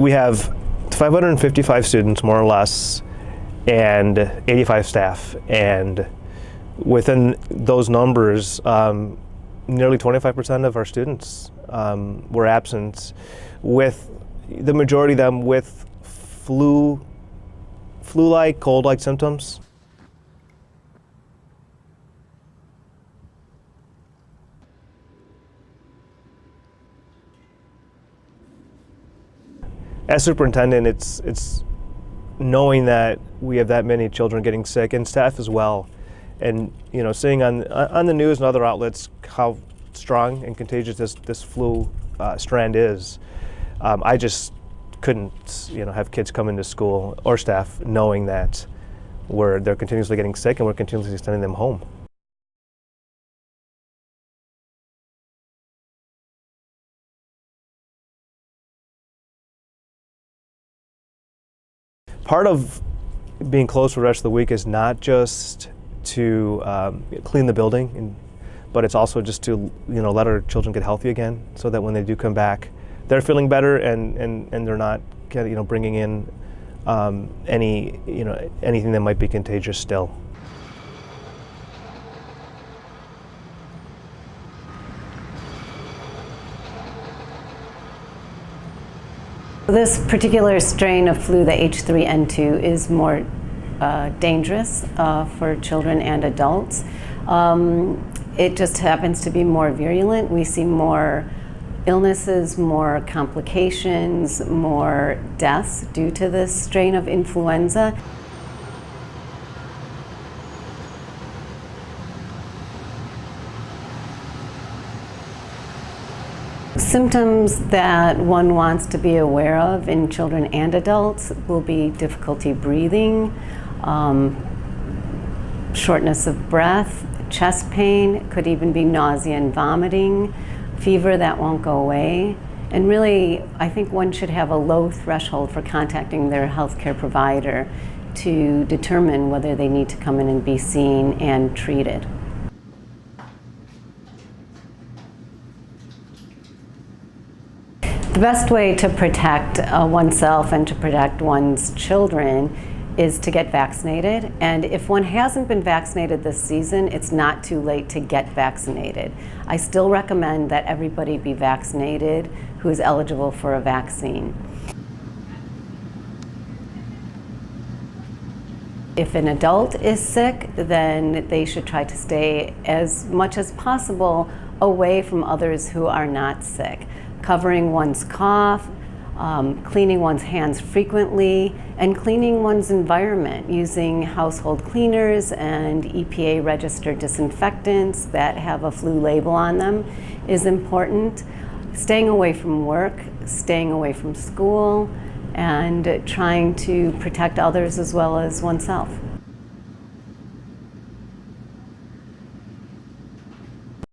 We have 555 students, more or less, and 85 staff. And within those numbers, nearly 25% of our students were absent, with the majority of them with flu-like, cold-like symptoms. As superintendent, it's knowing that we have that many children getting sick, and staff as well, and seeing on the news and other outlets how strong and contagious this flu strand is. I just couldn't have kids come into school or staff knowing that they're continuously getting sick and we're continuously sending them home. Part of being closed for the rest of the week is not just to clean the building, but it's also just to let our children get healthy again, so that when they do come back, they're feeling better and they're not bringing in anything that might be contagious still. This particular strain of flu, the H3N2, is more dangerous for children and adults. It just happens to be more virulent. We see more illnesses, more complications, more deaths due to this strain of influenza. Symptoms that one wants to be aware of in children and adults will be difficulty breathing, shortness of breath, chest pain, could even be nausea and vomiting, fever that won't go away. And really, I think one should have a low threshold for contacting their healthcare provider to determine whether they need to come in and be seen and treated. The best way to protect oneself and to protect one's children is to get vaccinated. And if one hasn't been vaccinated this season, it's not too late to get vaccinated. I still recommend that everybody be vaccinated who is eligible for a vaccine. If an adult is sick, then they should try to stay as much as possible away from others who are not sick. Covering one's cough, cleaning one's hands frequently, and cleaning one's environment using household cleaners and EPA registered disinfectants that have a flu label on them is important. Staying away from work, staying away from school, and trying to protect others as well as oneself.